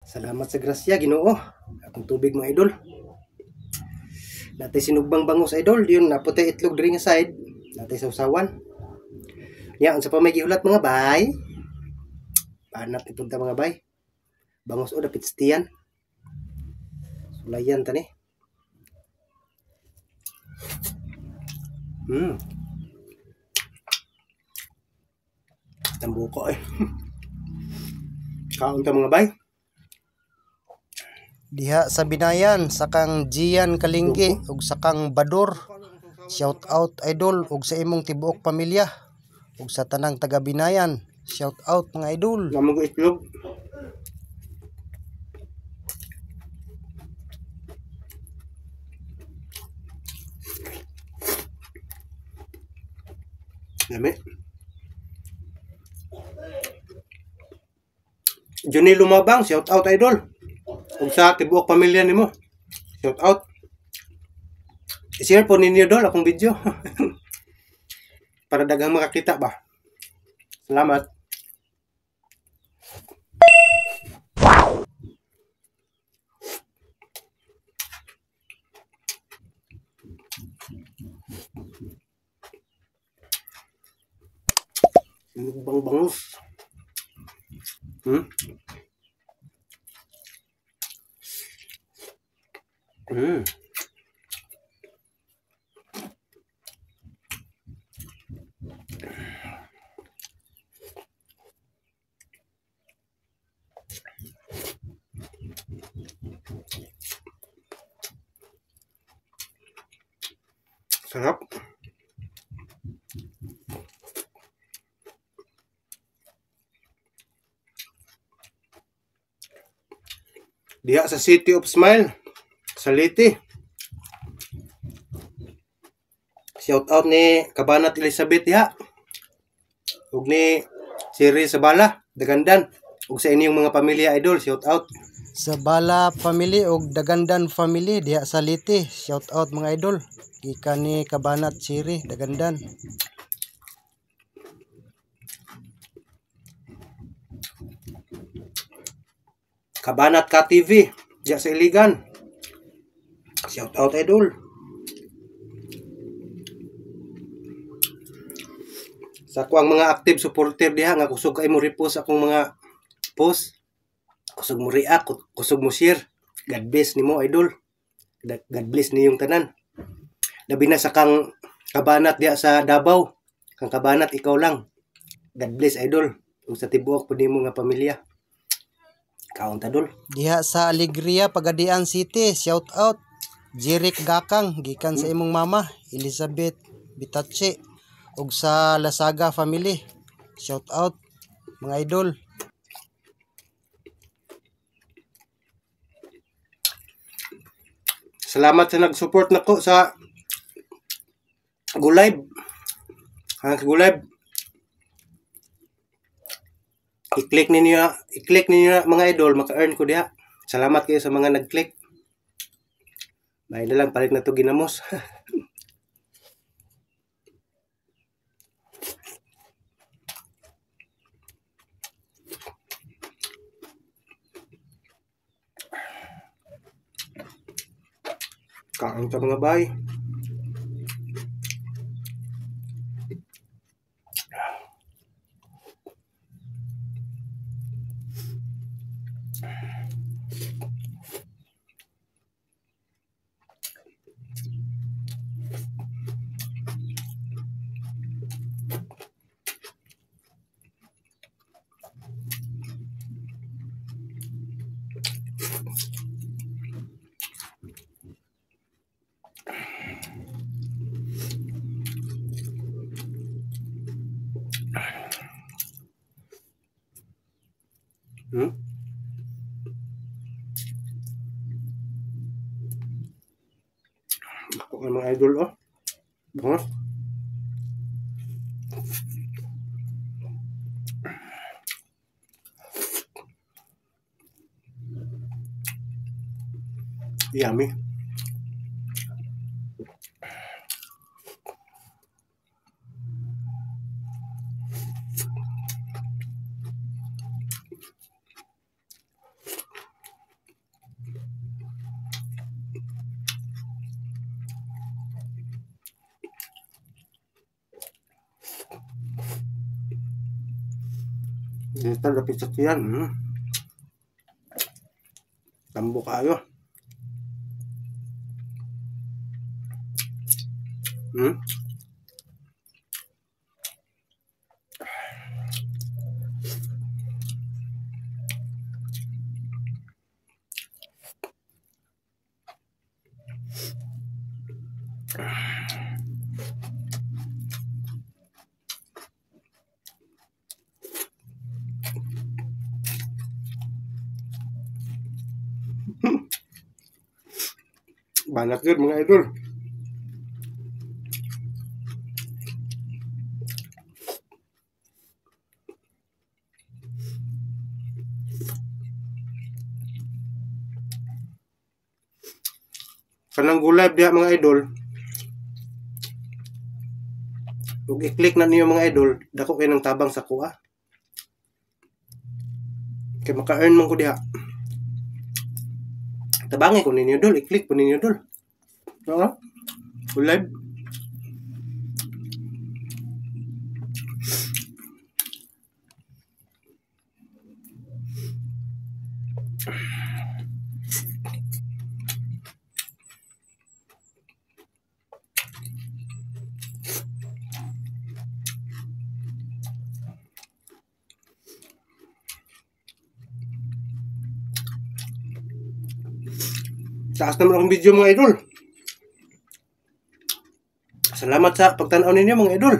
Salamat sa grasya, Ginoo. Akong tubig mga idol. Natay sinugbang bangus idol, yun naputi itlog diri nga side. Natay sausawan. Ya, unsa pa may giulat mga bay? Panat ipunta mga bay. Bangus o dapit stiyan. Sulayan tani. Tambuko eh. Kaon ta mga bay. Diha sa Binayan, sakang Gian Kalinggi ug sakang Badur. Shout out idol ug sa imong tibuok pamilya ug sa tanang taga Binayan. Shout out mga idol. Namang ko itlog. Lami. Johnny Lumabang, shout out idol. Ug sa tibuok pamilya nimo. Shout out. I-share po ninyo dol akong video. Para daghang makakita ba. Salamat. Bang bangus. Sarap. Diha sa City of Smile, sa Leyte. Shout out ni Kabanat Elizabeth diha. Ug ni Siri Sabala, Dagandan. Ug sa inyong mga pamilya idol, shout out. Sa Bala family ug Dagandan family diha sa Leyte. Shout out mga idol. Gikan ni Kabanat Siri Dagandan. Kabanat Ka TV diya sa Iligan. Shout out idol. Sa akong mga active supporter diha nga kusog kay mo repost akong mga post. Kusog mo react, kusog mo share. God bless nimo idol. God bless niyong tanan. Labi na sa kang Kabanat diya sa Davao. Kang Kabanat ikaw lang. God bless idol. Ug sa tibuok pud nimo nga pamilya. Kaon ta dol. Diha sa Alegria, Pagadian City. Shout out Jirik Gakang gikan sa imong mama Elizabeth Bitache ug sa Lasaga family. Shout out mga idol. Salamat sa nag-support nako sa Gulive. Gulive. I-click ninyo mga idol, maka-earn ko diha. Salamat kayo sa mga nag-click. May na lang palit na to ginamos. Kaon ta mga bay. Ako ang mga idol oh. Bangus. Yummy. Dito lapit sa tiyan. Tambo kayo. Banyak yun mga idol. Kanang gulay diha mga idol. Kung i-click na niyo mga idol, dako kayo ng tabang sa kuha. Kaya maka-earn man ko diha. Tabangin ko ninyo dol, i-click po ninyo dol. Oo. Gulay. Taas naman akong video mga idol. Salamat sa pagtanaw ninyo mga idol.